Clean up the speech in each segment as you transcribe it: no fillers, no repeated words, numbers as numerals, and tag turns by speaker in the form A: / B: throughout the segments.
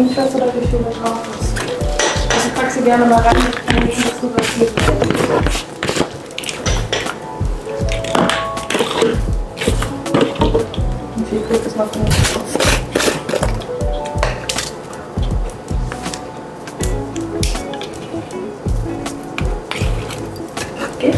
A: Ich weiß oder wie viel da drauf ist. Also pack sie gerne mal rein, wenn ich das drüber ziehe. Und viel Glück ist noch nicht. Okay.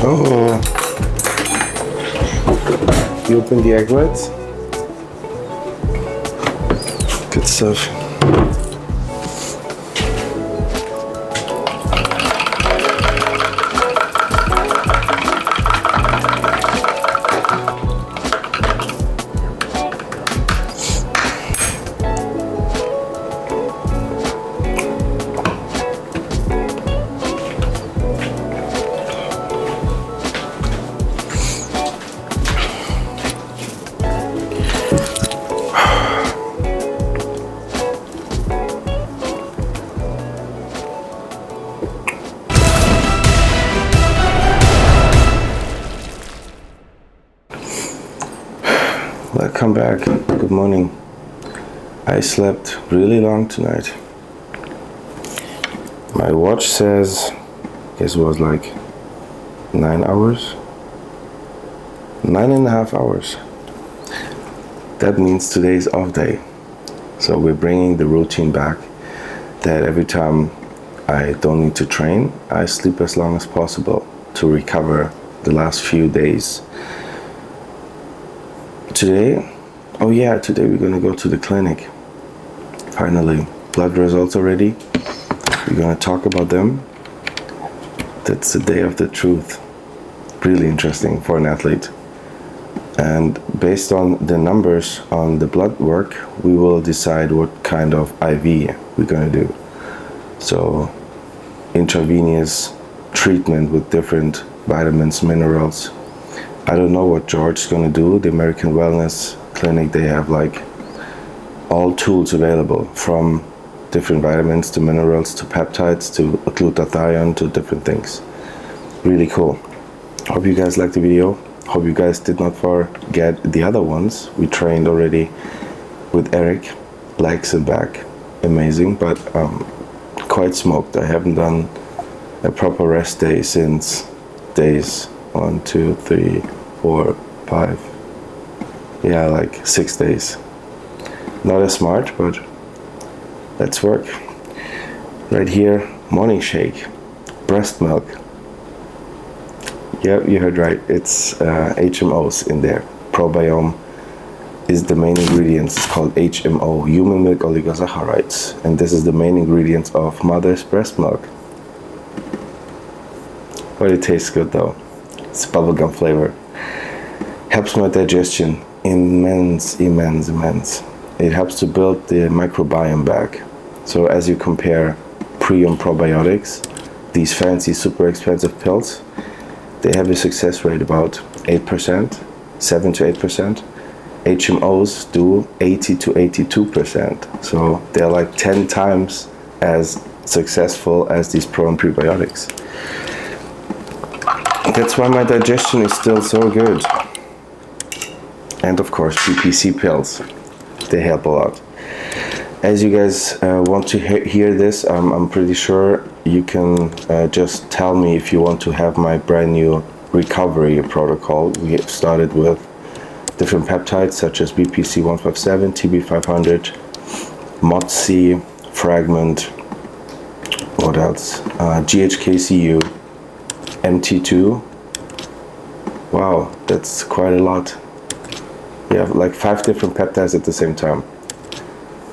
B: Oh, you open the egg whites? Good stuff. Welcome back. Good morning. I slept really long tonight. My watch says, I guess it was like 9 hours. 9.5 hours. That means today is off day. So we're bringing the routine back that every time I don't need to train, I sleep as long as possible to recover the last few days. Today, oh yeah, today we're gonna go to the clinic. Finally, blood results are ready. We're gonna talk about them. That's the day of the truth. Really interesting for an athlete. And based on the numbers on the blood work, we will decide what kind of IV we're gonna do. So, intravenous treatment with different vitamins, minerals. I don't know what George's gonna do. The American Wellness Clinic, they have like all tools available, from different vitamins to minerals to peptides to glutathione to different things. Really cool. Hope you guys liked the video. Hope you guys did not forget the other ones. We trained already with Eric, legs and back. Amazing, but quite smoked. I haven't done a proper rest day since days 1, 2, 3, 4, 5, yeah, like 6 days. Not as smart, but let's work. Right here, morning shake, breast milk. Yep, you heard right, it's HMOs in there. Probiome is the main ingredients. It's called HMO, human milk oligosaccharides, and this is the main ingredients of mother's breast milk. But it tastes good though. It's bubblegum flavor. Helps my digestion immense. It helps to build the microbiome back. So as you compare pre and probiotics, these fancy super expensive pills, they have a success rate about 8%, 7 to 8%. HMOs do 80 to 82%. So they're like 10 times as successful as these pro and prebiotics. That's why my digestion is still so good. And of course, BPC pills, they help a lot. As you guys want to hear this, I'm pretty sure you can just tell me if you want to have my brand new recovery protocol. We have started with different peptides such as BPC 157, TB500, MOTC, Fragment, what else? GHKCU, MT2, Wow, that's quite a lot. You have like 5 different peptides at the same time.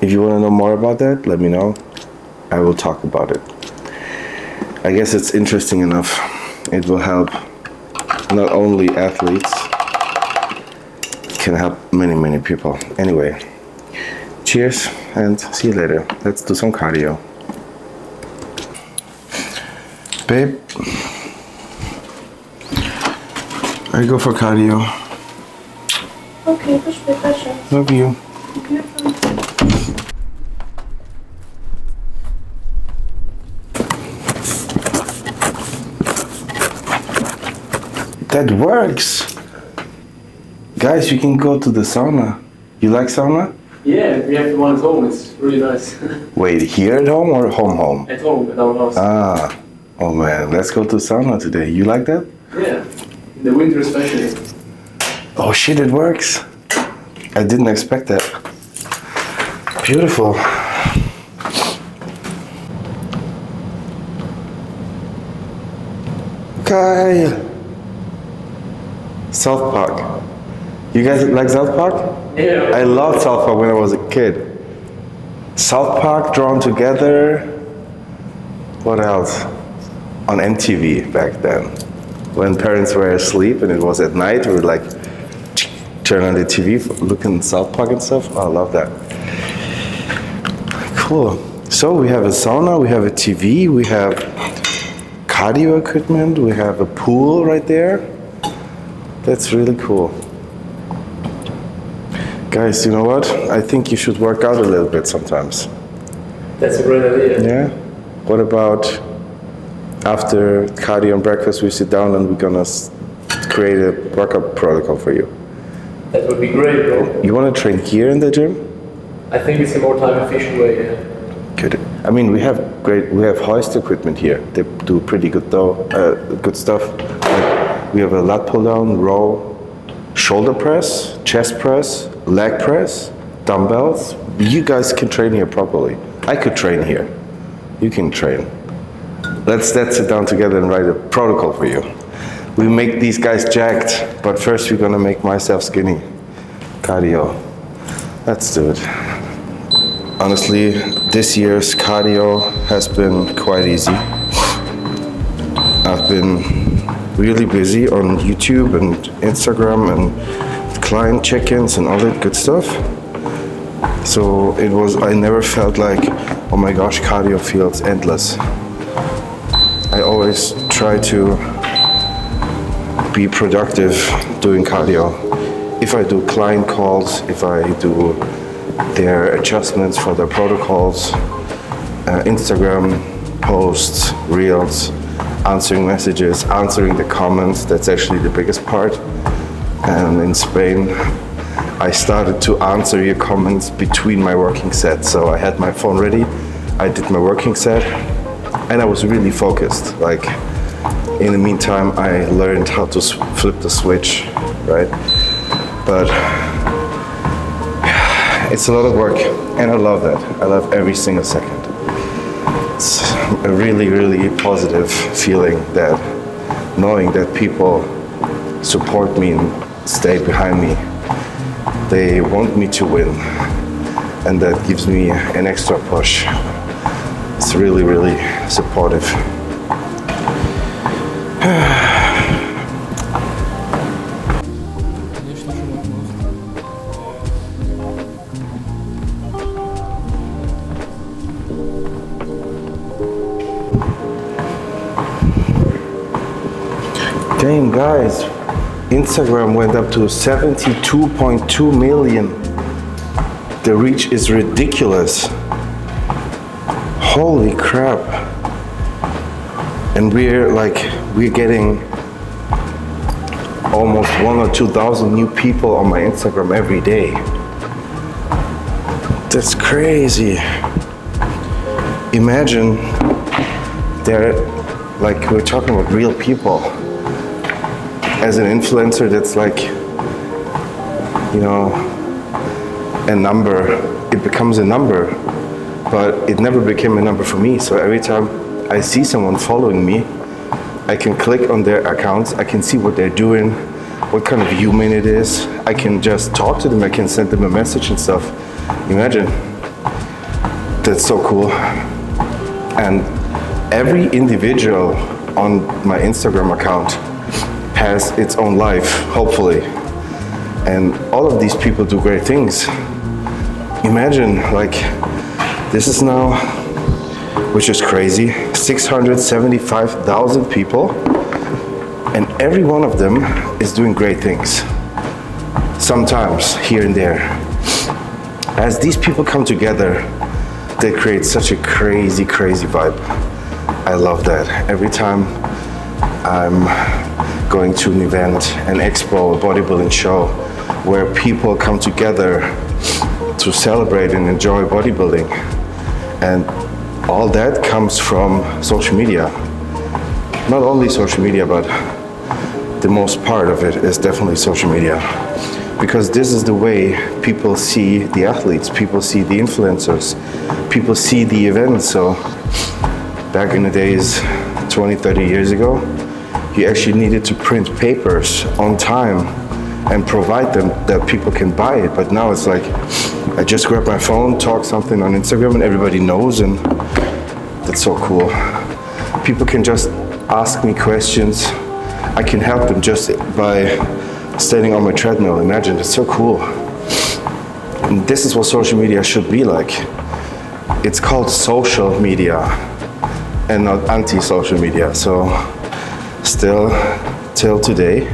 B: If you want to know more about that, let me know. I will talk about it. I guess it's interesting enough. It will help not only athletes, it can help many people. Anyway, cheers and see you later. Let's do some cardio. Babe, I go for cardio.
A: Okay, bis später, Schatz.
B: Love you. That works! Guys, you can go to the sauna. You like sauna?
C: Yeah, we have one at home. It's really nice.
B: Wait, here at home or home?
C: At home, at our house.
B: Ah, oh man, let's go to sauna today. You like that?
C: Yeah, in the winter especially.
B: Oh shit, it works. I didn't expect that. Beautiful. Kyle. South Park. You guys like South Park?
C: Yeah.
B: I loved South Park when I was a kid. South Park drawn together. What else? On MTV back then. When parents were asleep and it was at night, we would like turn on the TV, looking at South Park and stuff. Oh, I love that. Cool. So we have a sauna, we have a TV, we have cardio equipment, we have a pool right there. That's really cool. Guys, you know what? I think you should work out a little bit sometimes.
C: That's a great idea.
B: Yeah? What about after cardio and breakfast, we sit down and we're gonna create a workout protocol for you?
C: That would be great, bro.
B: You wanna train here in the gym?
C: I think it's a more time efficient way, yeah.
B: Good. I mean, we have hoist equipment here. They do pretty good good stuff. Like we have a lat pull down, row, shoulder press, chest press, leg press, dumbbells. You guys can train here properly. I could train here. You can train. Let's sit down together and write a protocol for you. We make these guys jacked, but first we're gonna make myself skinny. Cardio. Let's do it. Honestly, this year's cardio has been quite easy. I've been really busy on YouTube and Instagram and client check-ins and all that good stuff. So I never felt like, oh my gosh, cardio feels endless. I always try to be productive doing cardio. If I do client calls, if I do their adjustments for their protocols, Instagram posts, reels, answering messages, answering the comments, that's actually the biggest part. And in Spain, I started to answer your comments between my working sets. So I had my phone ready, I did my working set, and I was really focused. Like, in the meantime, I learned how to flip the switch, right? But it's a lot of work, and I love that. I love every single second. It's a really positive feeling that knowing that people support me and stay behind me. They want me to win, and that gives me an extra push. It's really supportive. Damn, guys, Instagram went up to 72.2 million. The reach is ridiculous. Holy crap. And we're getting almost 1,000 or 2,000 new people on my Instagram every day. That's crazy. Imagine we're talking about real people. As an influencer, that's like, you know, a number. It becomes a number, but it never became a number for me. So every time I see someone following me, I can click on their accounts, I can see what they're doing, what kind of human it is. I can just talk to them, I can send them a message and stuff. Imagine. That's so cool. And every individual on my Instagram account has its own life, hopefully. And all of these people do great things. Imagine, like, this is now, which is crazy, 675,000 people, and every one of them is doing great things. Sometimes, here and there. As these people come together, they create such a crazy, crazy vibe. I love that. Every time I'm going to an event, an expo, a bodybuilding show, where people come together to celebrate and enjoy bodybuilding. And all that comes from social media. Not only social media, but the most part of it is definitely social media. Because this is the way people see the athletes, people see the influencers, people see the events. So back in the days, 20, 30 years ago, you actually needed to print papers on time and provide them that people can buy it. But now it's like, I just grab my phone, talk something on Instagram, and everybody knows, and that's so cool. People can just ask me questions. I can help them just by standing on my treadmill. Imagine, it's so cool. And this is what social media should be like. It's called social media and not anti-social media. So still, till today,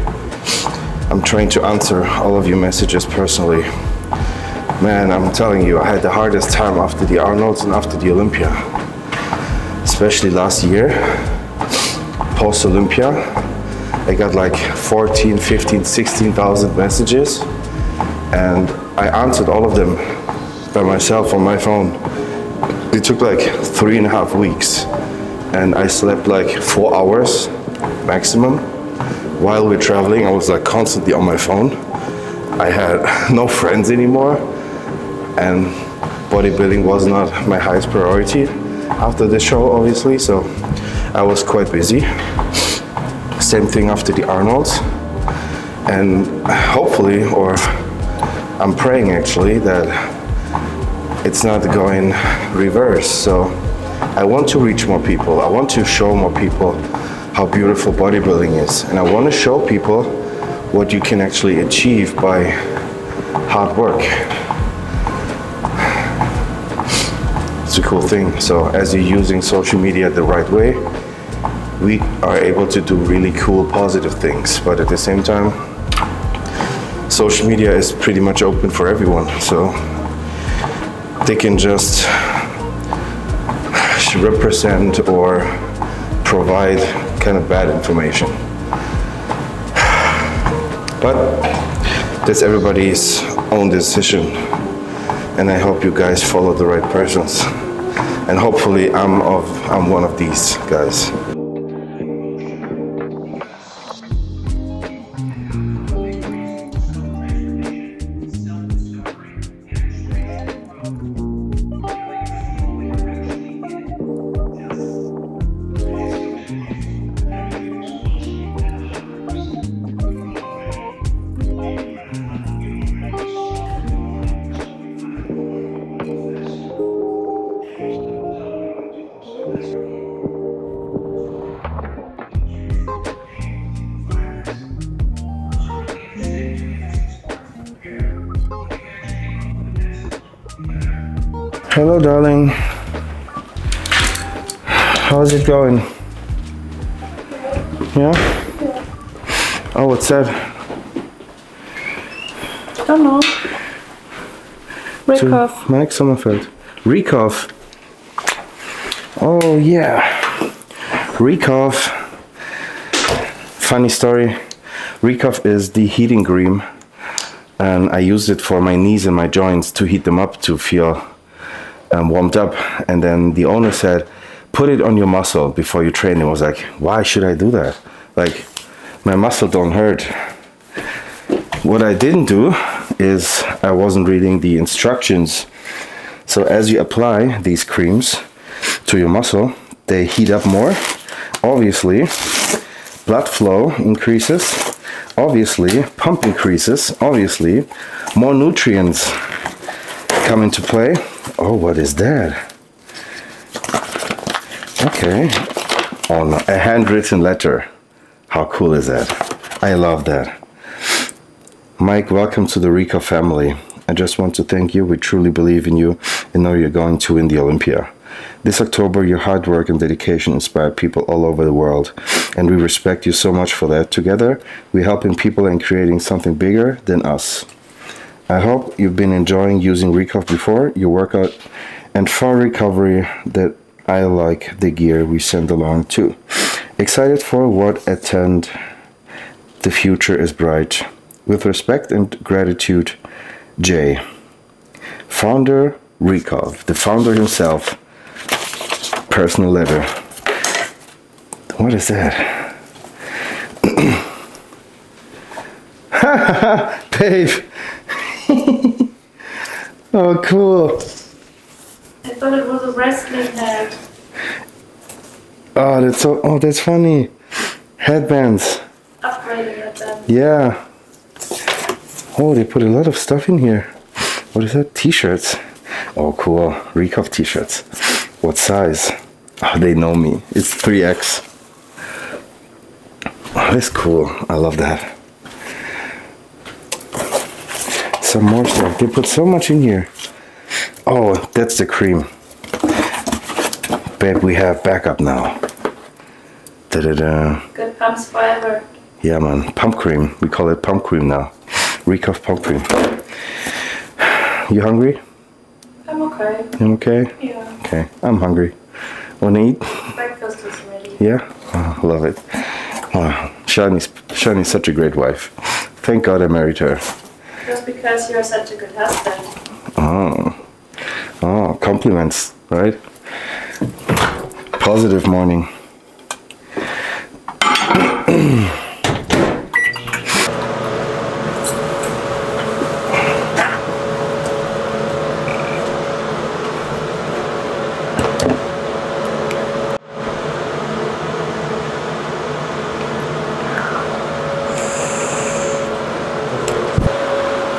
B: I'm trying to answer all of your messages personally. Man, I'm telling you, I had the hardest time after the Arnolds and after the Olympia. Especially last year, post-Olympia, I got like 14, 15, 16,000 messages, and I answered all of them by myself on my phone. It took like 3.5 weeks, and I slept like 4 hours maximum. While we're traveling, I was like constantly on my phone. I had no friends anymore, and bodybuilding was not my highest priority after the show, obviously, so I was quite busy. Same thing after the Arnolds, and hopefully, or I'm praying actually, that it's not going reverse. So I want to reach more people. I want to show more people how beautiful bodybuilding is, and I want to show people what you can actually achieve by hard work. It's a cool thing. So as you're using social media the right way, we are able to do really cool, positive things. But at the same time, social media is pretty much open for everyone. So they can just represent or provide kind of bad information. But that's everybody's own decision. And I hope you guys follow the right persons. And hopefully I'm one of these guys. Hello, darling. How's it going? Yeah? Oh, what's that?
A: I don't know. Recov.
B: Mike Sommerfeld. Recov. Oh, yeah. Recov. Funny story. Recov is the heating cream, and I used it for my knees and my joints to heat them up to feel warmed up. And then the owner said, put it on your muscle before you train. I was like, why should I do that? Like, my muscle don't hurt. What I didn't do is I wasn't reading the instructions. So as you apply these creams to your muscle, they heat up more. Obviously, blood flow increases. obviously, pump increases, obviously, more nutrients come into play. Oh, what is that? Okay. Oh no, a handwritten letter. How cool is that? I love that. Mike, welcome to the Recov family. I just want to thank you. We truly believe in you and know you're going to win the Olympia. This October, your hard work and dedication inspired people all over the world, and we respect you so much for that. Together, we're helping people and creating something bigger than us. I hope you've been enjoying using Recov before your workout and for recovery that I like the gear we send along too. Excited for what attend. The future is bright. With respect and gratitude, Jay. Founder Recov, the founder himself. Personal letter. What is that? Babe. Oh, cool.
A: I thought it was a wrestling head.
B: Oh, that's so. Oh, that's funny. Headbands.
A: Upgraded headband.
B: Yeah. Oh, they put a lot of stuff in here. What is that? T-shirts. Oh, cool. Recov T-shirts. What size? Oh, they know me. It's 3X. Oh, that's cool. I love that. Some more stuff. They put so much in here. Oh, that's the cream. Babe, we have backup now. Da-da-da.
A: Good pumps forever.
B: Yeah, man. Pump cream. We call it pump cream now. Recov pump cream. You hungry?
A: I'm okay.
B: I'm okay?
A: Yeah.
B: Okay. I'm hungry. Wanna eat?
A: Breakfast is ready.
B: Yeah? Oh, love it. Oh, Shani's such a great wife. Thank God I married her.
A: Just because you're such a good husband.
B: Oh. Oh, compliments, right? Positive morning.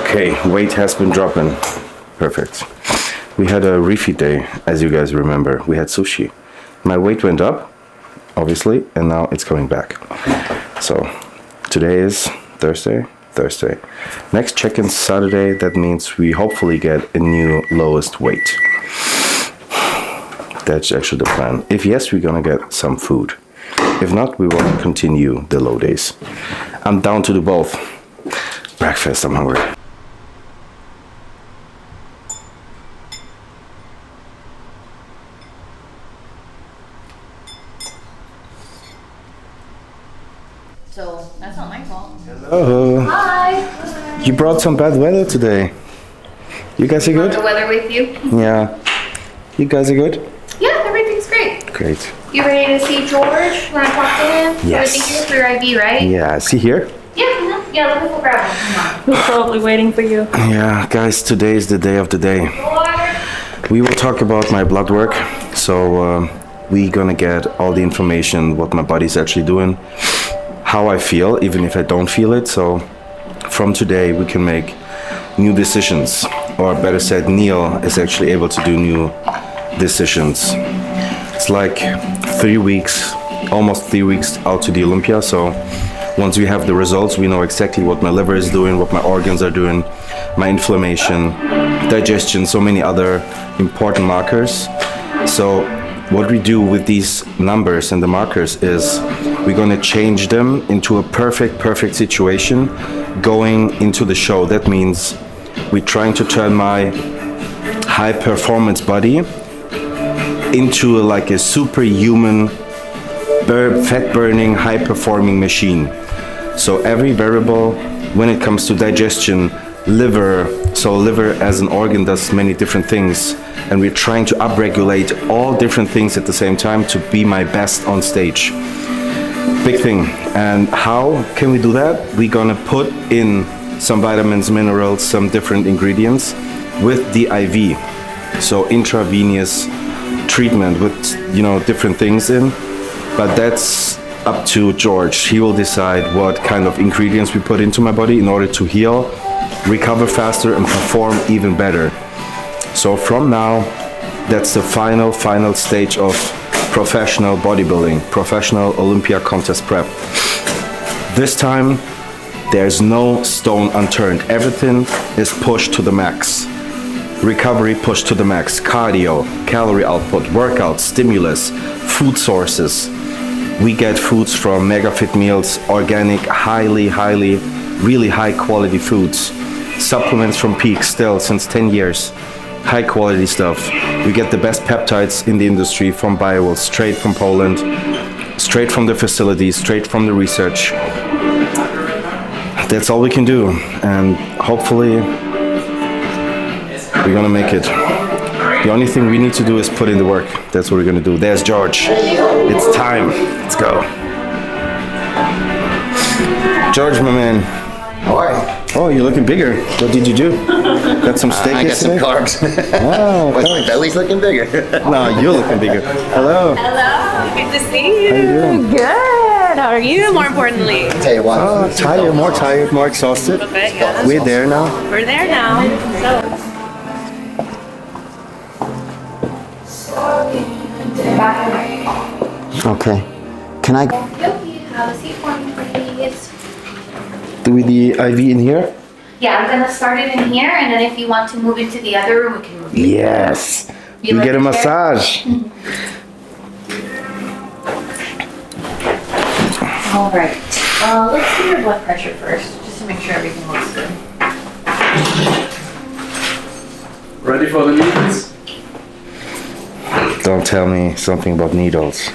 B: Okay, weight has been dropping. Perfect. We had a refeed day, as you guys remember. We had sushi. My weight went up, obviously, and now it's coming back. So, today is Thursday. Next check-in Saturday, that means we hopefully get a new lowest weight. That's actually the plan. If yes, we're gonna get some food. If not, we will continue the low days. I'm down to do both. Breakfast, I'm hungry.
D: So that's not my fault.
B: Hello.
D: Hi.
B: You brought some bad weather today. You guys are good?
D: The weather with you?
B: Yeah. You guys are good?
D: Yeah, everything's great.
B: Great.
D: You ready to see George? You want to talk to him?
B: Yes.
D: Everything here for your IV, right?
B: Yeah, see here?
D: Yeah, yeah, let me go grab him. Come on.
A: Who's probably waiting for you?
B: Yeah, guys, today is the day of the day. We will talk about my blood work. So we're gonna get all the information, what my body's actually doing, how I feel, even if I don't feel it. So from today we can make new decisions, or better said, Neil is actually able to do new decisions. It's like 3 weeks, almost 3 weeks out to the Olympia. So once we have the results, we know exactly what my liver is doing, what my organs are doing, my inflammation, digestion, so many other important markers. So what we do with these numbers and the markers is we're going to change them into a perfect situation going into the show. That means we're trying to turn my high performance body into like a superhuman fat burning high performing machine. So every variable when it comes to digestion, liver, so liver as an organ does many different things, and we're trying to upregulate all different things at the same time to be my best on stage. Big thing. And how can we do that? We're gonna put in some vitamins, minerals, some different ingredients with the IV. So intravenous treatment with, you know, different things in. But that's up to George. He will decide what kind of ingredients we put into my body in order to heal, recover faster, and perform even better. So from now, that's the final stage of professional bodybuilding, professional Olympia contest prep. This time, there's no stone unturned. Everything is pushed to the max. Recovery pushed to the max. Cardio, calorie output, workout, stimulus, food sources. We get foods from Mega Fit Meals, organic, really high quality foods. Supplements from Peak, still since 10 years. High quality stuff. We get the best peptides in the industry from Biowell, straight from Poland, straight from the facility, straight from the research. That's all we can do, and hopefully we're gonna make it. The only thing we need to do is put in the work. That's what we're gonna do. There's George. It's time. Let's go. George, my man.
E: How are you?
B: Oh, you're looking bigger. What did you do? Got some steak
E: I got some
B: yesterday?
E: carbs.
B: Oh,
E: What's my belly's looking bigger?
B: no, you're looking bigger. Hello.
F: Hello, good to see you.
B: How you doing?
F: Good. How are you? More importantly,
E: Tell you what.
B: Oh, tired, more exhausted.
F: a bit, yeah.
B: We're there now.
F: We're there now.
E: Okay. Can I?
D: Have a seat for me, please.
B: Do we the IV in here?
D: Yeah, I'm gonna start it in here, and then if you want to move into the other room, we can move it.
B: Yes.
D: You
B: We
D: like
B: get a
D: the chair?
B: massage.
D: All right. Let's do your blood pressure first, just to make sure everything looks good.
C: Ready for the needles?
B: Don't tell me something about needles.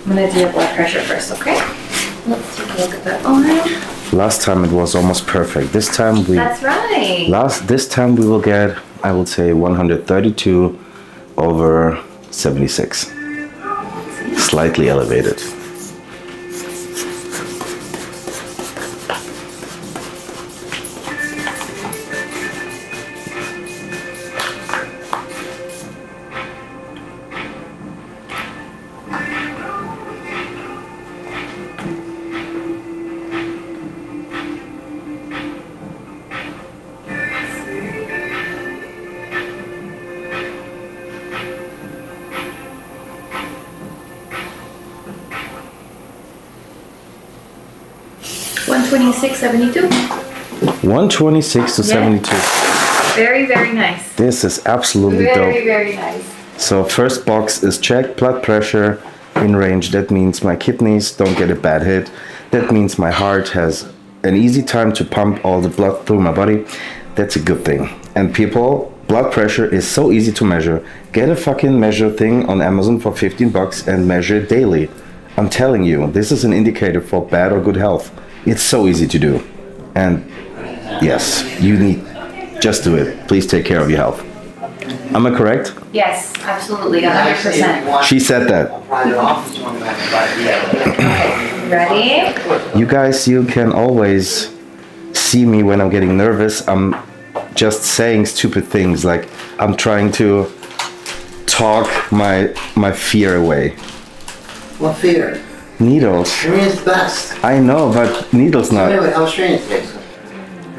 D: I'm gonna do your blood pressure first, okay? Let's take a look at that arm.
B: Last time it was almost perfect. This time
D: That's right.
B: this time we will get, I would say, 132 over 76. Slightly elevated.
D: $126.72.
B: 126 to 72.
D: Very, very nice.
B: This is absolutely
D: Very,
B: dope.
D: very nice.
B: So first box is checked, blood pressure in range. That means my kidneys don't get a bad hit. That means my heart has an easy time to pump all the blood through my body. That's a good thing. And people, blood pressure is so easy to measure. Get a fucking measure thing on Amazon for 15 bucks and measure it daily. I'm telling you, this is an indicator for bad or good health. It's so easy to do. And yes, you need, just do it. Please take care of your health. Am I correct?
D: Yes, absolutely, 100%.
B: She said that.
D: Ready?
B: You guys, you can always see me when I'm getting nervous. I'm just saying stupid things, like I'm trying to talk my fear away.
E: What fear?
B: Needles.
E: Training is best.
B: I know, but needles not.
E: Anyway, how was training today?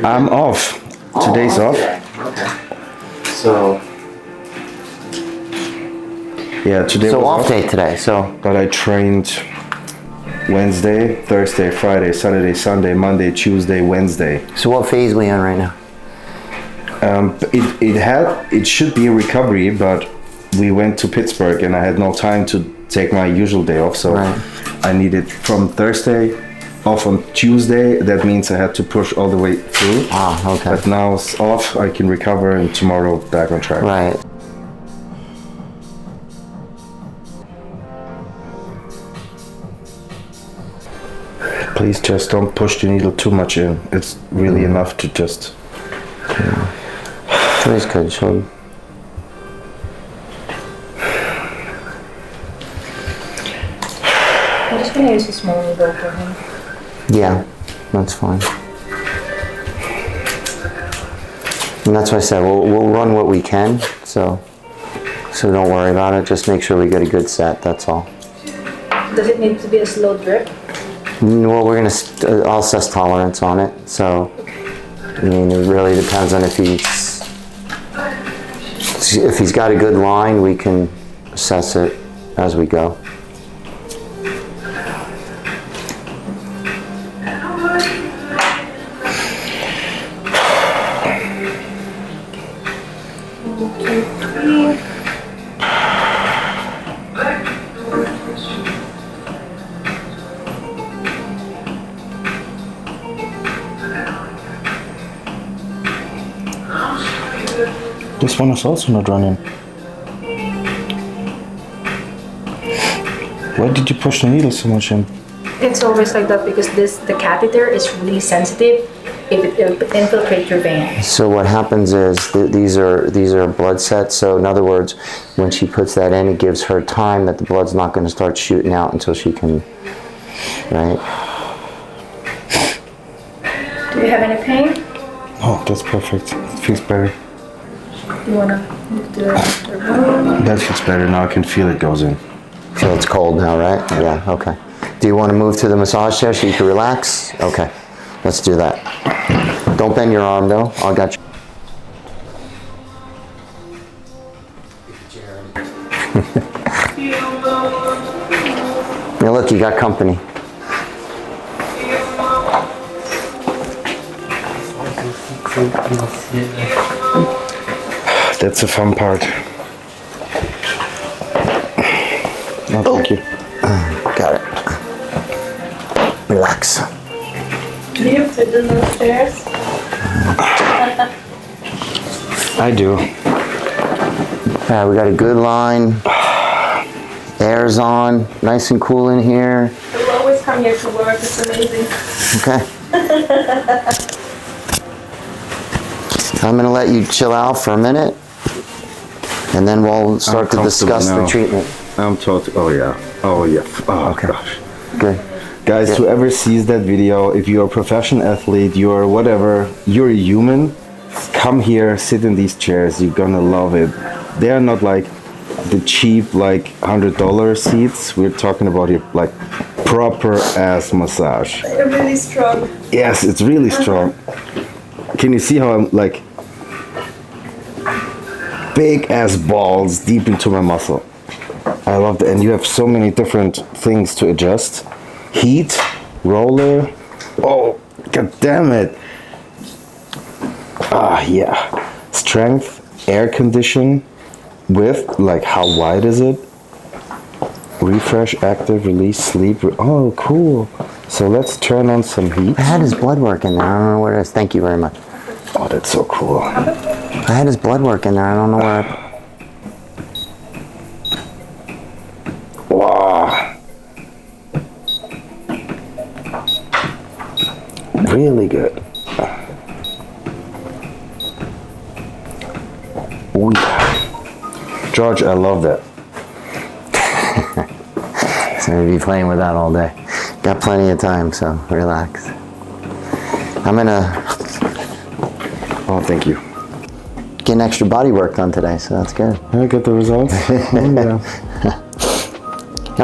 B: I'm off. Today's off.
E: Okay. So.
B: Yeah, today
E: So
B: was
E: off day today. So.
B: But I trained Wednesday, Thursday, Friday, Saturday, Sunday, Monday, Tuesday, Wednesday.
E: So what phase are we on right now?
B: It should be a recovery, but we went to Pittsburgh and I had no time to take my usual day off, so
E: Right.
B: I needed from Thursday off on Tuesday. That means I had to push all the way through.
E: Ah, okay.
B: But now it's off, I can recover, and tomorrow back on track.
E: Right.
B: Please just don't push the needle too much in. It's really enough to just...
E: Today's good. So.
F: I'm just gonna use a small needle for him.
E: Yeah, that's fine. And that's what I said. We'll run what we can. So. So don't worry about it. Just make sure we get a good set. That's all.
D: Does it need to be a slow drip?
E: Well, we're gonna. I'll assess tolerance on it. So, I mean, it really depends on if he's got a good line. We can assess it as we go.
B: This one is also not running. Why did you push the needle so much in?
D: It's always like that because the catheter is really sensitive if it infiltrates your vein.
E: So what happens is these are blood sets. So in other words, when she puts that in, it gives her time that the blood's not going to start shooting out until she can, right?
D: Do you have any pain?
B: Oh, that's perfect. It feels better.
D: Do you want to move to the room?
B: That feels better. Now I can feel it goes in.
E: Feel it's cold now, right? Yeah, okay. Do you want to move to the massage chair so you can relax? Okay, let's do that. Don't bend your arm though. I got you. Now look, you got company.
B: That's the fun part. Oh, thank you.
E: Got it. Relax.
A: Do you fit in those chairs?
B: I do.
E: Yeah, we got a good line. Air's on. Nice and cool in here.
A: I will always come here to work. It's amazing.
E: Okay. I'm going to let you chill out for a minute, and then we'll start to discuss the treatment.
B: I'm totally. Oh yeah. Oh yeah. Oh
E: Okay.
B: gosh.
E: Good.
B: Guys, whoever sees that video, if you're a professional athlete, you're whatever, you're a human, come here, sit in these chairs. You're gonna love it. They are not like the cheap, like $100 seats. We're talking about here, like proper ass massage.
A: They're really strong.
B: Yes, it's really strong. Can you see how I'm like big ass balls deep into my muscle? I love that. And you have so many different things to adjust. Heat, roller. Oh, god damn it. Ah, yeah. Strength, air condition, width, like how wide is it? Refresh, active, release, sleep. Oh, cool. So let's turn on some heat.
E: I had his blood work in there. I don't know where it is. Thank you very much.
B: Oh, that's so cool.
E: I had his blood work in there. I don't know where I...
B: Wow. Really good. Ooh, yeah. George, I love that.
E: So we'll be playing with that all day. Got plenty of time, so relax. I'm gonna...
B: Oh, thank you.
E: Get an extra body work done today, so that's good.
B: I got the results. Oh, yeah.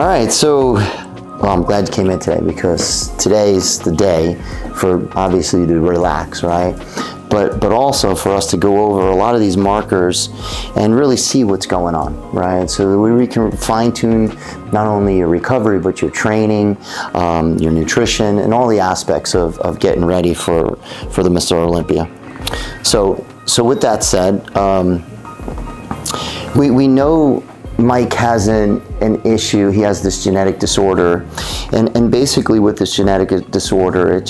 E: All right, so, well, I'm glad you came in today because today's the day for obviously to relax, right? But also for us to go over a lot of these markers and really see what's going on, right? So that we can fine tune not only your recovery, but your training, your nutrition, and all the aspects of getting ready for the Mr. Olympia. So with that said, we know Mike has an issue. He has this genetic disorder, and basically with this genetic disorder,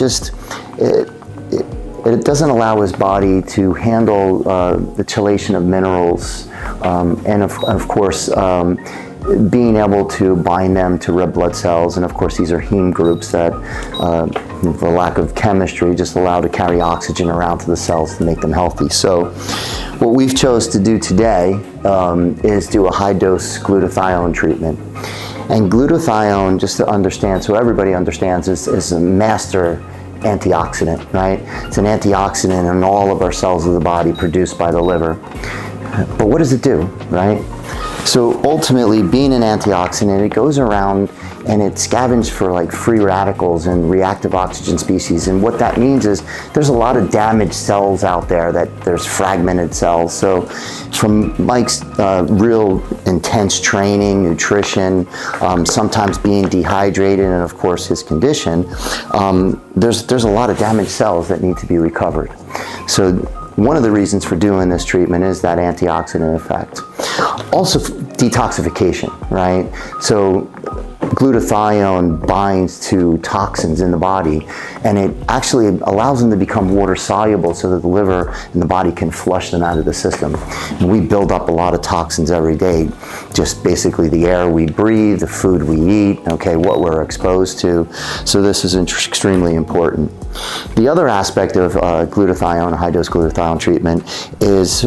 E: it doesn't allow his body to handle the chelation of minerals, and of course being able to bind them to red blood cells. And of course these are heme groups that, for lack of chemistry, just allow to carry oxygen around to the cells to make them healthy. So what we've chose to do today is do a high-dose glutathione treatment. And glutathione, just to understand, so everybody understands, is a master antioxidant, right? It's an antioxidant in all of our cells of the body produced by the liver. But what does it do, right? So ultimately, being an antioxidant, it goes around and it scavenges for like free radicals and reactive oxygen species. And what that means is there's a lot of damaged cells out there, that there's fragmented cells. So from Mike's real intense training, nutrition, sometimes being dehydrated, and of course his condition, there's a lot of damaged cells that need to be recovered. So one of the reasons for doing this treatment is that antioxidant effect. Also detoxification, right? So glutathione binds to toxins in the body, and it actually allows them to become water soluble so that the liver and the body can flush them out of the system. And we build up a lot of toxins every day, just basically the air we breathe, the food we eat, okay, what we're exposed to. So this is extremely important. The other aspect of glutathione, high-dose glutathione treatment, is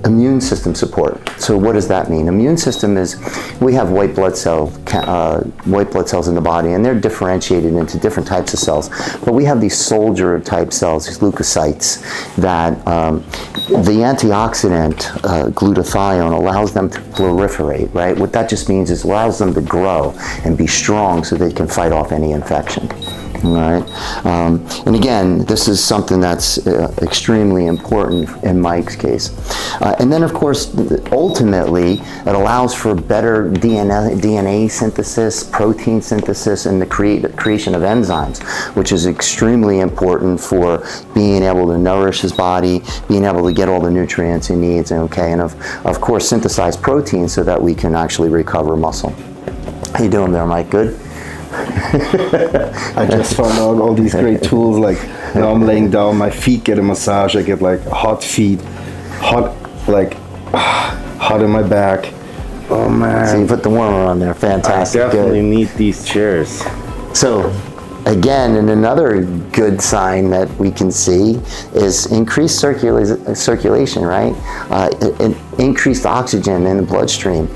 E: immune system support. So what does that mean? Immune system is, we have white blood cells in the body, and they're differentiated into different types of cells. But we have these soldier type cells, these leukocytes, that the antioxidant glutathione allows them to proliferate, right? What that just means is it allows them to grow and be strong so they can fight off any infection. All right, and again, this is something that's extremely important in Mike's case. And then, of course, ultimately, it allows for better DNA synthesis, protein synthesis, and the creation of enzymes, which is extremely important for being able to nourish his body, being able to get all the nutrients he needs, okay, and of course, synthesize protein so that we can actually recover muscle. How you doing there, Mike? Good?
B: I just found out all these great tools. Like now I'm laying down, my feet get a massage. I get like hot feet, hot in my back. Oh man!
E: So you put the warmer on there. Fantastic.
B: I definitely need these chairs.
E: So again, and another good sign that we can see is increased circulation, right? Increased oxygen in the bloodstream.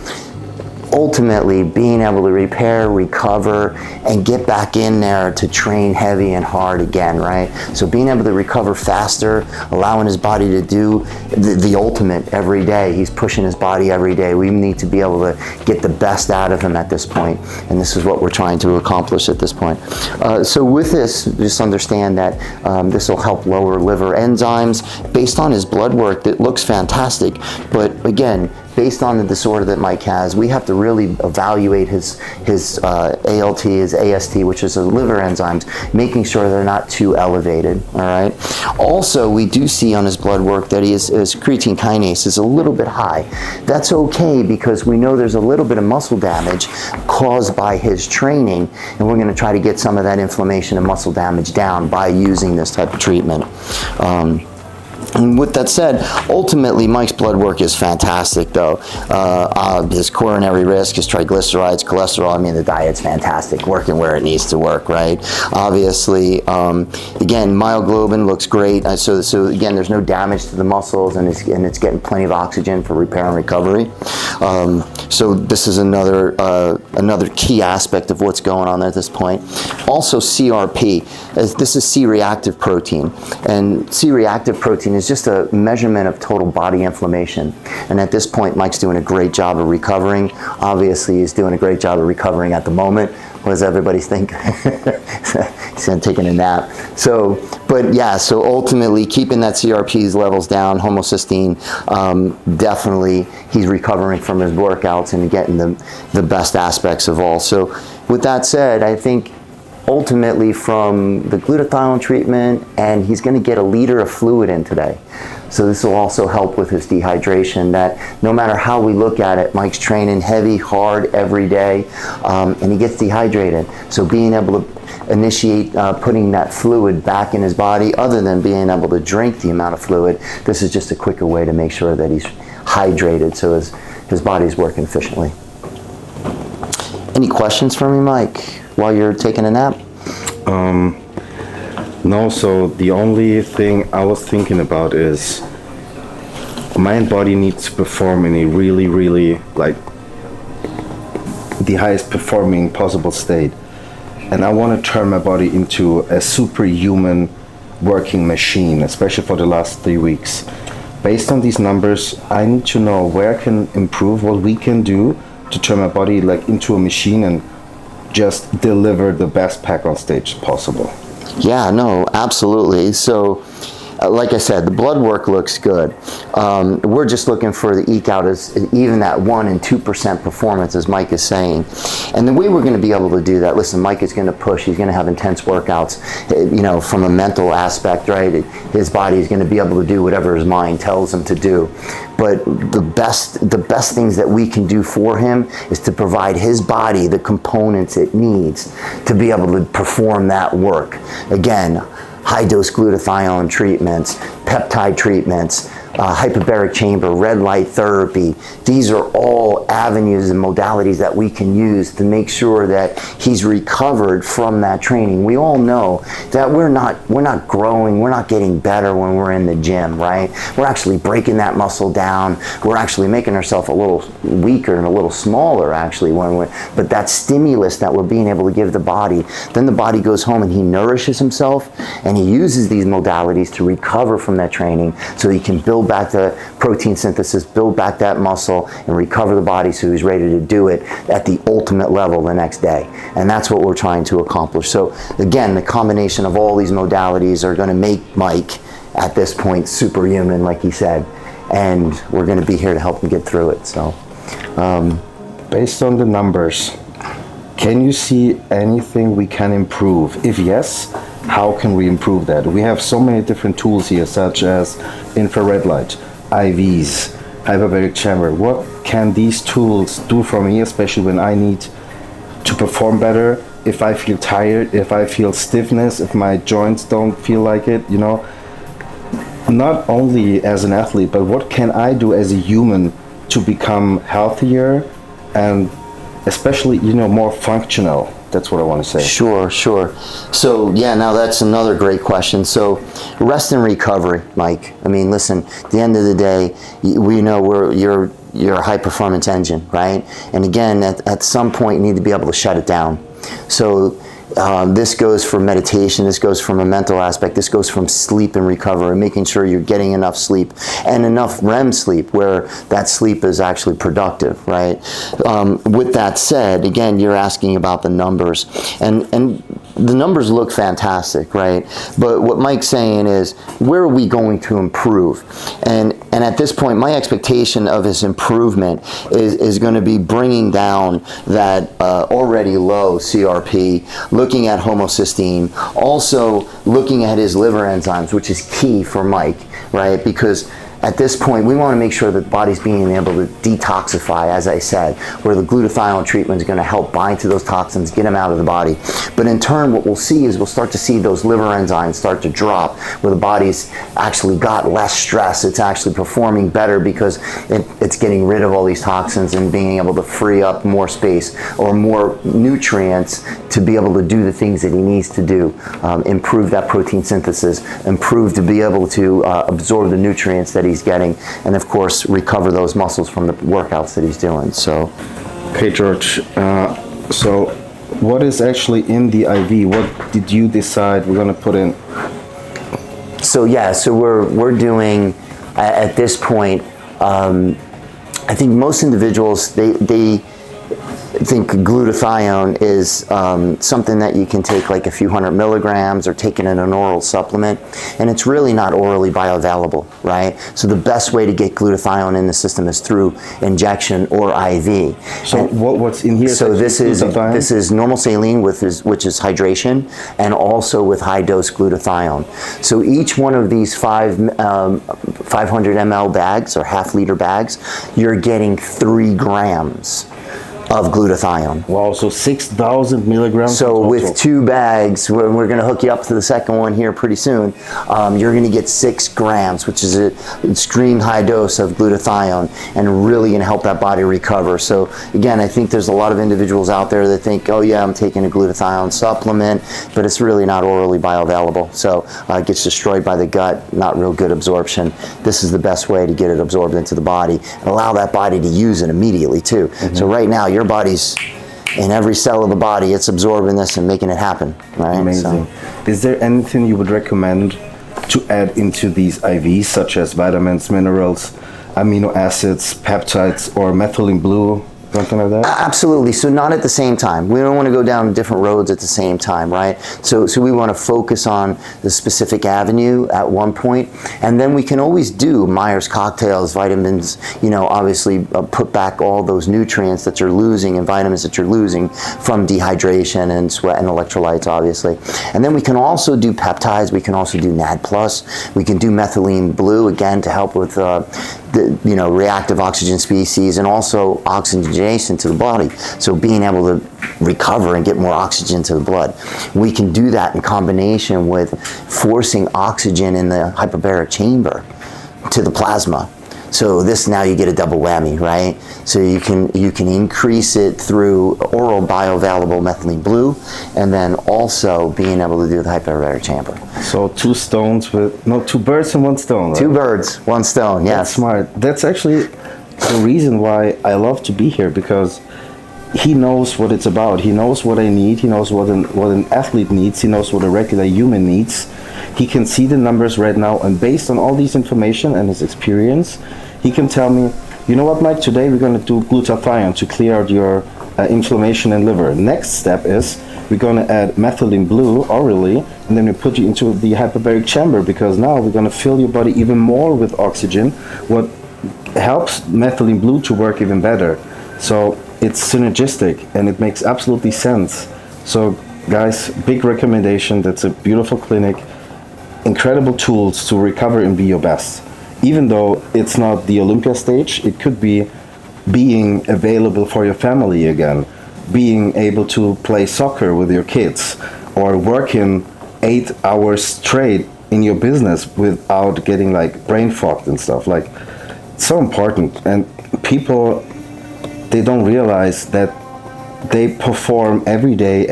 E: Ultimately, being able to repair, recover, and get back in there to train heavy and hard again, right? So being able to recover faster, allowing his body to do the ultimate every day. He's pushing his body every day. We need to be able to get the best out of him at this point, and this is what we're trying to accomplish at this point. So with this, just understand that this will help lower liver enzymes. Based on his blood work, it looks fantastic, but again, based on the disorder that Mike has, we have to really evaluate his ALT, his AST, which is the liver enzymes, making sure they're not too elevated, all right? Also, we do see on his blood work that his creatine kinase is a little bit high. That's okay, because we know there's a little bit of muscle damage caused by his training, and we're gonna try to get some of that inflammation and muscle damage down by using this type of treatment. And with that said, ultimately, Mike's blood work is fantastic, though. His coronary risk, his triglycerides, cholesterol, I mean, the diet's fantastic, working where it needs to work, right? Obviously, again, myoglobin looks great. So again, there's no damage to the muscles, and it's getting plenty of oxygen for repair and recovery. So this is another key aspect of what's going on at this point. Also, CRP, this is C-reactive protein, and C-reactive protein is just a measurement of total body inflammation. And at this point, Mike's doing a great job of recovering. Obviously, he's doing a great job of recovering at the moment. What does everybody think? He's taking a nap. So, but yeah, so ultimately, keeping that CRP levels down, homocysteine, definitely he's recovering from his workouts and getting the best aspects of all. So with that said, I think ultimately from the glutathione treatment, and he's going to get 1 liter of fluid in today. So this will also help with his dehydration, that no matter how we look at it, Mike's training heavy, hard every day, and he gets dehydrated. So being able to initiate putting that fluid back in his body, other than being able to drink the amount of fluid, this is just a quicker way to make sure that he's hydrated so his body's working efficiently. Any questions for me, Mike, while you're taking a nap?
B: No, so the only thing I was thinking about is my body needs to perform in a really, really, like, the highest performing possible state. And I want to turn my body into a superhuman working machine, especially for the last 3 weeks. based on these numbers, I need to know where I can improve, what we can do to turn my body like into a machine and just deliver the best pack on stage possible.
E: Yeah, no, absolutely. So, like I said, the blood work looks good. We're just looking for the eke out as even that 1% and 2% performance, as Mike is saying. And the way we're going to be able to do that, listen, Mike is going to push. He's going to have intense workouts, you know, from a mental aspect, right? His body is going to be able to do whatever his mind tells him to do. But the best things that we can do for him is to provide his body the components it needs to be able to perform that work. Again, high-dose glutathione treatments, peptide treatments, hyperbaric chamber, red light therapy. These are all avenues and modalities that we can use to make sure that he's recovered from that training. We all know that we're not growing, we're not getting better when we're in the gym, right? We're actually breaking that muscle down. We're actually making ourselves a little weaker and a little smaller, actually, but that stimulus that we're being able to give the body, then the body goes home and he nourishes himself and he uses these modalities to recover from that training so he can build back the protein synthesis, build back that muscle, and recover the body so he's ready to do it at the ultimate level the next day. And that's what we're trying to accomplish. So again, the combination of all these modalities are going to make Mike, at this point, superhuman, like he said. And we're going to be here to help him get through it. So,
B: based on the numbers, can you see anything we can improve? If yes, how can we improve that? We have so many different tools here, such as infrared light, IVs, hyperbaric chamber. What can these tools do for me, especially when I need to perform better? If I feel tired, if I feel stiffness, if my joints don't feel like it, you know? Not only as an athlete, but what can I do as a human to become healthier and especially, you know, more functional? That's what I want to say.
E: Sure. So yeah, now that's another great question. So rest and recovery, Mike. I mean, listen, at the end of the day, we know you're a high performance engine, right? And again, at some point you need to be able to shut it down. So this goes for meditation, this goes from a mental aspect, this goes from sleep and recovery, making sure you're getting enough sleep and enough REM sleep where that sleep is actually productive, right? With that said, again, you're asking about the numbers, and the numbers look fantastic, right? But what Mike's saying is, where are we going to improve? And at this point, my expectation of his improvement is going to be bringing down that already low CRP, looking at homocysteine, also looking at his liver enzymes, which is key for Mike, right? Because at this point, we want to make sure that the body's being able to detoxify, as I said, where the glutathione treatment is going to help bind to those toxins, get them out of the body. But in turn, what we'll see is we'll start to see those liver enzymes start to drop, where the body's actually got less stress. It's actually performing better because it's getting rid of all these toxins and being able to free up more space or more nutrients to be able to do the things that he needs to do, improve that protein synthesis, improve to be able to absorb the nutrients that he's getting, and of course recover those muscles from the workouts that he's doing. So
B: okay, George, so what is actually in the IV? What did you decide we're going to put in?
E: So yeah, so we're doing at this point, I think most individuals they think glutathione is something that you can take like a few hundred milligrams or take it in an oral supplement, and it's really not orally bioavailable, right? So the best way to get glutathione in the system is through injection or IV.
B: So what's in here?
E: So this is normal saline which is hydration, and also with high dose glutathione. So each one of these 500 ml bags or half-liter bags, you're getting 3 grams of glutathione.
B: Wow, so 6,000 milligrams.
E: So with 2 bags, we're going to hook you up to the second one here pretty soon, you're going to get 6 grams, which is an extreme high dose of glutathione, and really going to help that body recover. So again, I think there's a lot of individuals out there that think, oh yeah, I'm taking a glutathione supplement, but it's really not orally bioavailable. So it gets destroyed by the gut, not real good absorption. This is the best way to get it absorbed into the body and allow that body to use it immediately too. So right now, your body's in every cell of the body, it's absorbing this and making it happen, right?
B: Amazing. So, is there anything you would recommend to add into these IVs, such as vitamins, minerals, amino acids, peptides, or methylene blue, something like that?
E: Absolutely. So not at the same time. We don't want to go down different roads at the same time, right? So we want to focus on the specific avenue at one point, and then we can always do Myers cocktails, vitamins, you know, obviously put back all those nutrients that you're losing and vitamins that you're losing from dehydration and sweat and electrolytes, obviously. And then we can also do peptides. We can also do NAD+. We can do methylene blue, again, to help with the, you know, reactive oxygen species, and also oxygenation to the body. So being able to recover and get more oxygen to the blood. We can do that in combination with forcing oxygen in the hyperbaric chamber to the plasma. So this, now you get a double whammy, right? So you can increase it through oral bioavailable methylene blue, and then also being able to do the hyperbaric chamber.
B: So two birds and one stone, right?
E: 2 birds, 1 stone, yes.
B: That's smart. That's actually the reason why I love to be here, because he knows what it's about. He knows what I need. He knows what an athlete needs. He knows what a regular human needs. He can see the numbers right now, and based on all these information and his experience, he can tell me, you know what, Mike, today we're going to do glutathione to clear out your inflammation in liver. Next step is we're going to add methylene blue orally, and then we put you into the hyperbaric chamber, because now we're going to fill your body even more with oxygen, what helps methylene blue to work even better. So it's synergistic, and it makes absolutely sense. So guys, big recommendation. That's a beautiful clinic, incredible tools to recover and be your best. Even though it's not the Olympia stage, it could be being available for your family again, being able to play soccer with your kids, or working 8 hours straight in your business without getting like brain fogged and stuff. Like, it's so important, and people, they don't realize that they perform every day,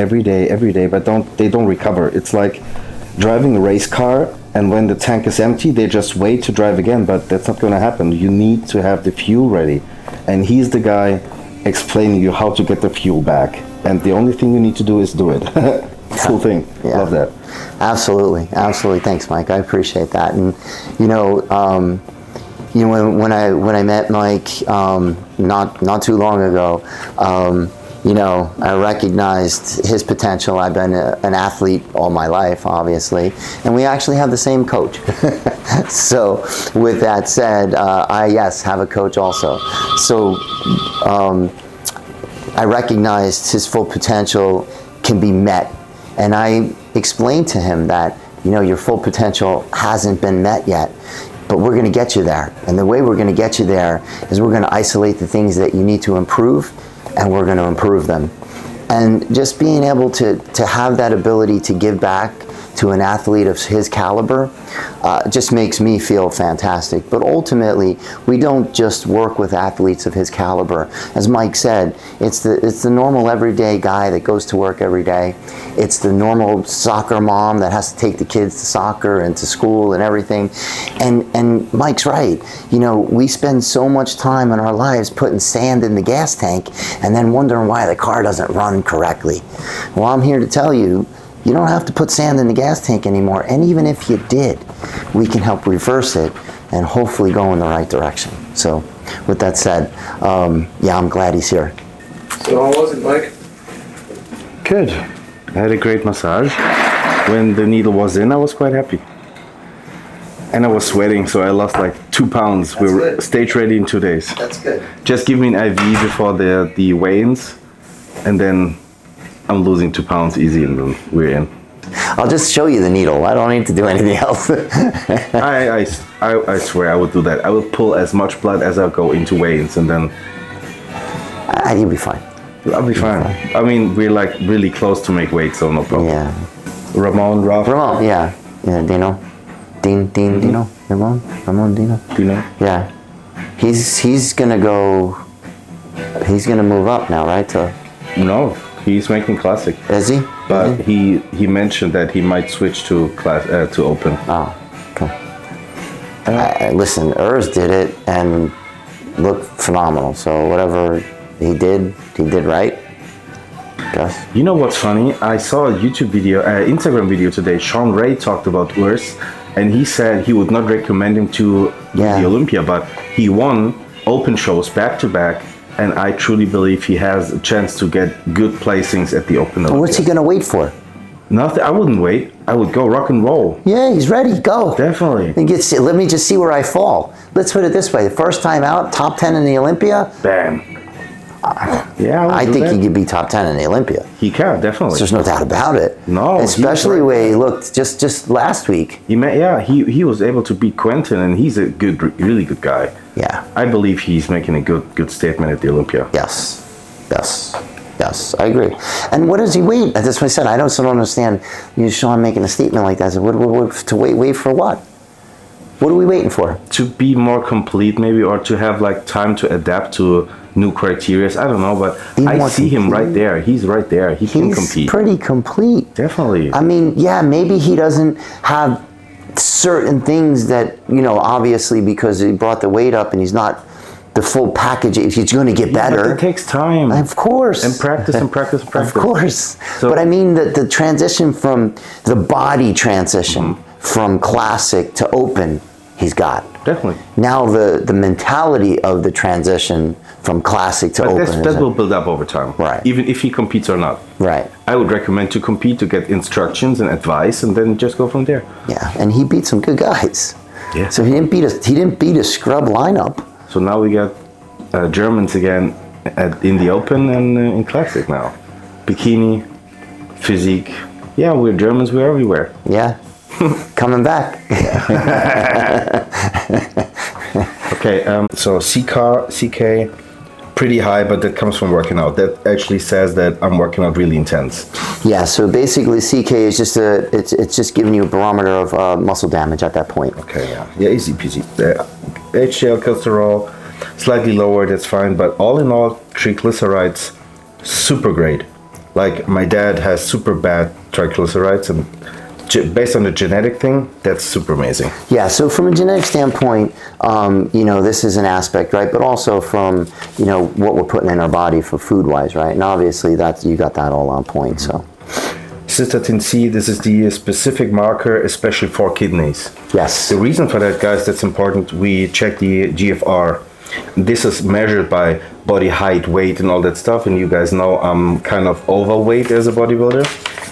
B: but they don't recover. It's like driving a race car, and when the tank is empty, they just wait to drive again, but that's not going to happen. You need to have the fuel ready, and he's the guy explaining you how to get the fuel back, and the only thing you need to do is do it. Cool thing.
E: Yeah.
B: Love that.
E: Absolutely, absolutely. Thanks, Mike. I appreciate that. And you know, when I met Mike not too long ago, you know, I recognized his potential. I've been an athlete all my life, obviously, and we actually have the same coach. So with that said, I, yes, have a coach also. So I recognized his full potential can be met, and I explained to him that, you know, your full potential hasn't been met yet, but we're going to get you there. And the way we're going to get you there is we're going to isolate the things that you need to improve, and we're going to improve them. And just being able to have that ability to give back to an athlete of his caliber just makes me feel fantastic. But ultimately, we don't just work with athletes of his caliber. As Mike said, it's the normal everyday guy that goes to work every day. It's the normal soccer mom that has to take the kids to soccer and to school and everything. And Mike's right. You know, we spend so much time in our lives putting sand in the gas tank and then wondering why the car doesn't run correctly. Well, I'm here to tell you, you don't have to put sand in the gas tank anymore. And even if you did, we can help reverse it and hopefully go in the right direction. So with that said, yeah, I'm glad he's here.
C: So how was it, Mike?
B: Good. I had a great massage. When the needle was in, I was quite happy. And I was sweating, so I lost like 2 pounds.
E: That's
B: we were
E: good.
B: stage ready in 2 days.
E: That's good.
B: Just give me an IV before the weigh-ins, and then I'm losing 2 pounds easy, and then we're in.
E: I'll just show you the needle. I don't need to do anything else.
B: I swear I would do that. I would pull as much blood as I go into weigh-ins, and then
E: You'll be fine.
B: I'll be fine. I mean, we're like really close to make weight, so no problem.
E: Yeah.
B: Ramon,
E: Yeah. Yeah, Dino. Dino. Ramon, Dino.
B: Dino.
E: Yeah. He's gonna go, he's gonna move up now, right?
B: No, he's making classic.
E: Is he?
B: But he mentioned that he might switch to to open.
E: Oh, okay. Listen, Urs did it and looked phenomenal. So whatever he did right. Guess.
B: You know what's funny? I saw a YouTube video, Instagram video today. Sean Ray talked about Urs, and he said he would not recommend him to the Olympia, but he won open shows back to back, and I truly believe he has a chance to get good placings at the open Olympia.
E: What's he going to wait for?
B: Nothing. I wouldn't wait. I would go rock and roll.
E: Yeah, he's ready. Go.
B: Definitely.
E: And let me just see where I fall. Let's put it this way. The first time out, top 10 in the Olympia.
B: Bam. Yeah,
E: I think he could be top 10 in the Olympia.
B: He can, definitely.
E: There's no doubt about it.
B: No.
E: Especially the way he looked just last week.
B: He was able to beat Quentin, and he's a really good guy.
E: Yeah.
B: I believe he's making a good statement at the Olympia.
E: Yes. Yes. Yes, I agree. And what does he wait? That's what I said. I still don't understand Sean making a statement like that. I said, to wait for what? What are we waiting for?
B: To be more complete, maybe, or to have like time to adapt to new criteria. I don't know, but I see him right there. He's right there. He can compete.
E: He's pretty complete.
B: Definitely.
E: I mean, yeah, maybe he doesn't have certain things that, obviously because he brought the weight up and he's not the full package. He's going to get better.
B: But it takes time.
E: Of course.
B: And practice and practice and practice.
E: Of course. So, but I mean the transition from the body transition from classic to open, he's got.
B: Definitely.
E: Now the mentality of the transition from classic to open.
B: That will build up over time.
E: Right.
B: Even if he competes or not.
E: Right.
B: I would recommend to compete, to get instructions and advice, and then just go from there.
E: Yeah, and he beat some good guys.
B: Yeah.
E: So he didn't beat a scrub lineup.
B: So now we got Germans again in the open and in classic now. Bikini, physique. Yeah, we're Germans, we're everywhere.
E: Yeah. Coming back.
B: Okay, so CK, pretty high, but that comes from working out. That actually says that I'm working out really intense.
E: Yeah, so basically CK is just it's just giving you a barometer of muscle damage at that point.
B: Okay, yeah, easy peasy. HDL cholesterol, slightly lower, that's fine, but all in all, triglycerides, super great. Like my dad has super bad triglycerides, and based on the genetic thing, that's super amazing. Yeah,
E: so from a genetic standpoint, this is an aspect, right? But also from, what we're putting in our body for food-wise, right? And obviously you got that all on point, so.
B: Cystatin C, this is the specific marker, especially for kidneys.
E: Yes.
B: The reason for that, guys, that's important, we check the GFR. This is measured by body height, weight, and all that stuff, and you guys know I'm kind of overweight as a bodybuilder.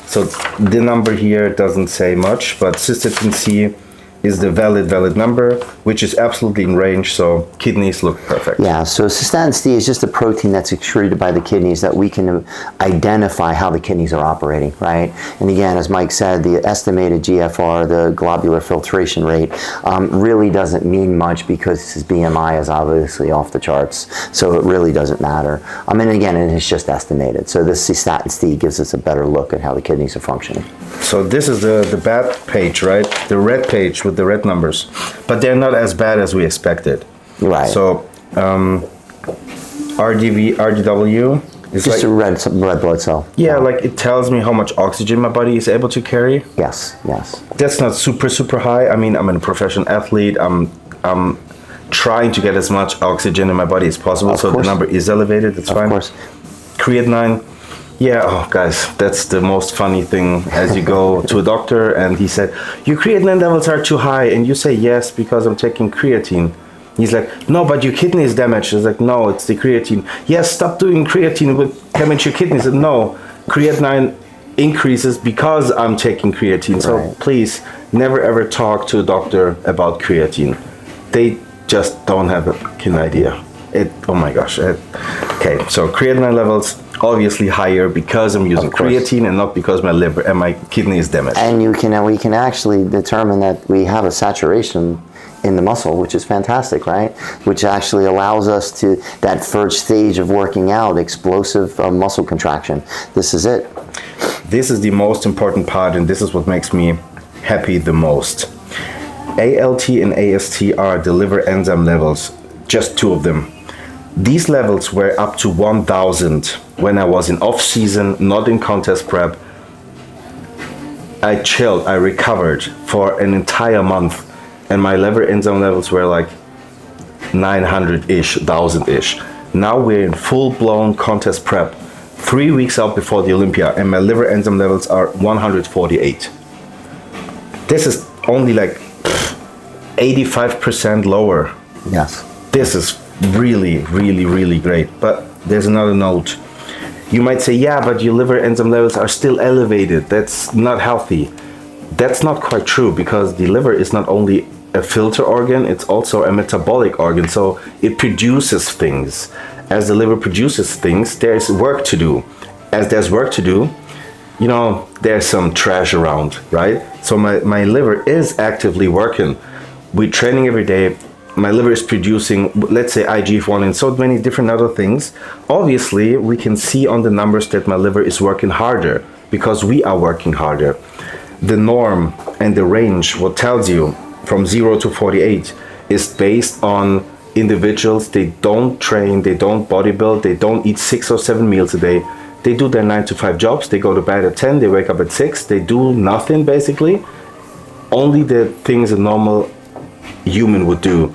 B: So the number here doesn't say much, but cystatin C is the valid number, which is absolutely in range, so kidneys look perfect.
E: Yeah, so cystatin C is just a protein that's excreted by the kidneys that we can identify how the kidneys are operating, right? And again, as Mike said, the estimated GFR, the globular filtration rate, really doesn't mean much because his BMI is obviously off the charts, so it really doesn't matter. I mean, again, it's just estimated. So this cystatin C gives us a better look at how the kidneys are functioning.
B: So this is the bad page, right? The red page with the red numbers, but they're not as bad as we expected.
E: Right.
B: So RDW is
E: just
B: like
E: a red blood cell.
B: Yeah, like it tells me how much oxygen my body is able to carry.
E: Yes.
B: That's not super high. I mean, I'm a professional athlete. I'm trying to get as much oxygen in my body as possible, so the number is elevated. That's fine. Of course. Creatinine. Yeah, oh guys, that's the most funny thing as you go to a doctor and he said, your creatinine levels are too high, and you say yes because I'm taking creatine. He's like, no, but your kidney is damaged. I was like, no, it's the creatine. Yes, stop doing creatine, will damage your kidneys. And no, creatinine increases because I'm taking creatine. So please, never ever talk to a doctor about creatine. They just don't have a fucking idea. Oh my gosh. Okay, so creatinine levels obviously higher because I'm using creatine and not because my liver and my kidney is damaged.
E: And we can actually determine that we have a saturation in the muscle, which is fantastic, right? Which actually allows us to, that first stage of working out, explosive muscle contraction. This is it.
B: This is the most important part, and this is what makes me happy the most. ALT and AST are the liver enzyme levels, just two of them. These levels were up to 1000 when I was in off season, not in contest prep. I chilled, I recovered for an entire month, and my liver enzyme levels were like 900-ish, 1000-ish. Now we're in full-blown contest prep, 3 weeks out before the Olympia, and my liver enzyme levels are 148. This is only like 85% lower.
E: Yes.
B: This is really, really, really great. But there's another note. You might say, yeah, but your liver enzyme levels are still elevated. That's not healthy. That's not quite true, because the liver is not only a filter organ, it's also a metabolic organ. So it produces things. As the liver produces things, there's work to do. As there's work to do, you know, there's some trash around, right? So my liver is actively working. We're training every day. My liver is producing, let's say, IGF-1 and so many different other things. Obviously, we can see on the numbers that my liver is working harder because we are working harder. The norm and the range, what tells you from 0 to 48, is based on individuals. They don't train, they don't bodybuild, they don't eat 6 or 7 meals a day. They do their 9 to 5 jobs, they go to bed at 10, they wake up at 6, they do nothing basically. Only the things a normal human would do.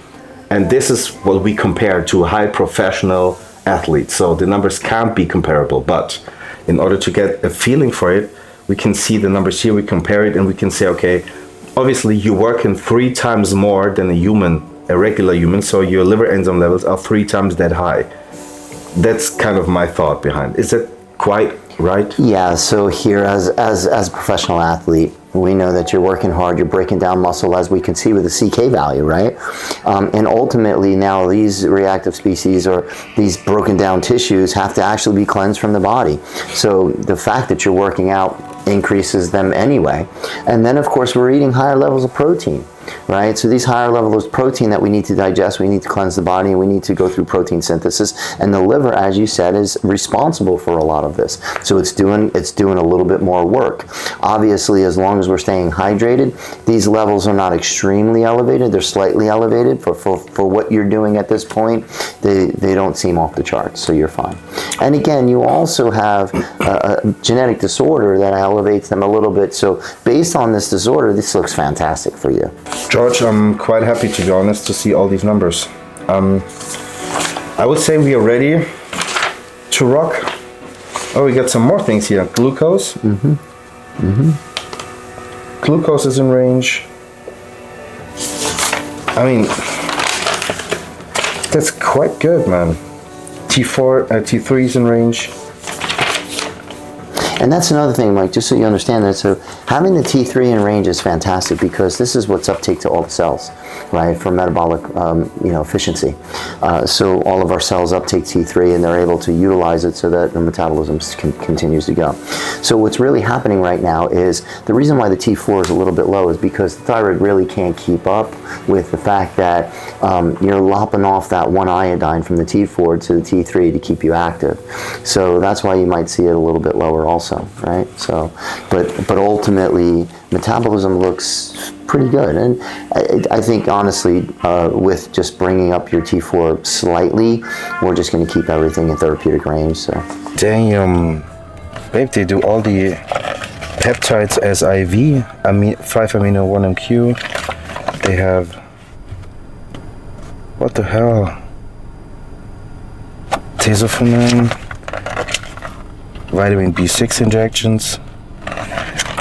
B: And this is what we compare to a high professional athlete. So the numbers can't be comparable, but in order to get a feeling for it, we can see the numbers here, we compare it, and we can say, okay, obviously you're working 3 times more than a human, a regular human, so your liver enzyme levels are 3 times that high. That's kind of my thought behind. Is that quite right?
E: Yeah, so here as a professional athlete, we know that you're working hard, you're breaking down muscle, as we can see with the CK value, right? And ultimately now these reactive species or these broken down tissues have to actually be cleansed from the body. So the fact that you're working out increases them anyway. And then of course we're eating higher levels of protein, right? So these higher levels of protein that we need to digest, we need to cleanse the body, and we need to go through protein synthesis. And the liver, as you said, is responsible for a lot of this. So it's doing a little bit more work. Obviously, as long as we're staying hydrated, these levels are not extremely elevated. They're slightly elevated for what you're doing at this point. They don't seem off the charts, so you're fine. And again, you also have a genetic disorder that elevates them a little bit. So based on this disorder, this looks fantastic for you.
B: George, I'm quite happy, to be honest, to see all these numbers. I would say we are ready to rock. Oh, we got some more things here. Glucose. Glucose is in range. I mean, that's quite good, man. T3 is in range.
E: And that's another thing, Mike, just so you understand that. So having the T3 in range is fantastic, because this is what's uptake to all the cells, right, for metabolic efficiency. So all of our cells uptake T3, and they're able to utilize it so that the metabolism continues to go. So what's really happening right now is the reason why the T4 is a little bit low is because the thyroid really can't keep up with the fact that you're lopping off that 1 iodine from the T4 to the T3 to keep you active. So that's why you might see it a little bit lower also. Right? So, but ultimately, metabolism looks pretty good, and I think honestly, with just bringing up your T4 slightly, we're just going to keep everything in therapeutic range. So,
B: damn, babe, they do all the peptides as IV, 5-amino-1-MQ. They have, what the hell? Tesofenin. Vitamin B6 injections,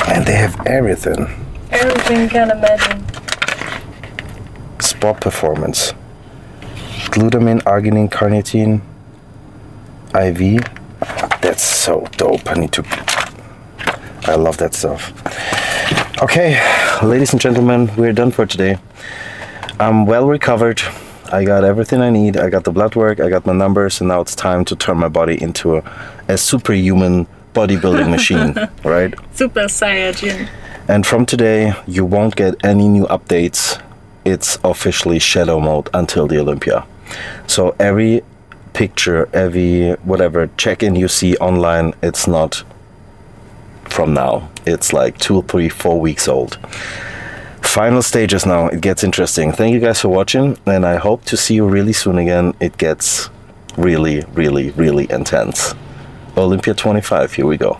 B: and they have everything.
F: Everything you can imagine.
B: Sport performance. Glutamine, arginine, carnitine, IV. That's so dope. I love that stuff. Okay, ladies and gentlemen, we're done for today. I'm well recovered. I got everything I need. I got the blood work, I got my numbers, and now it's time to turn my body into a superhuman bodybuilding machine, right?
F: Super Saiyajin.
B: And from today, you won't get any new updates. It's officially shadow mode until the Olympia. So every picture, every whatever check-in you see online, it's not from now. It's like 2, 3, 4 weeks old. Final stages now. It gets interesting. Thank you guys for watching, and I hope to see you really soon again. It gets really, really, really intense. Olympia 25, here we go.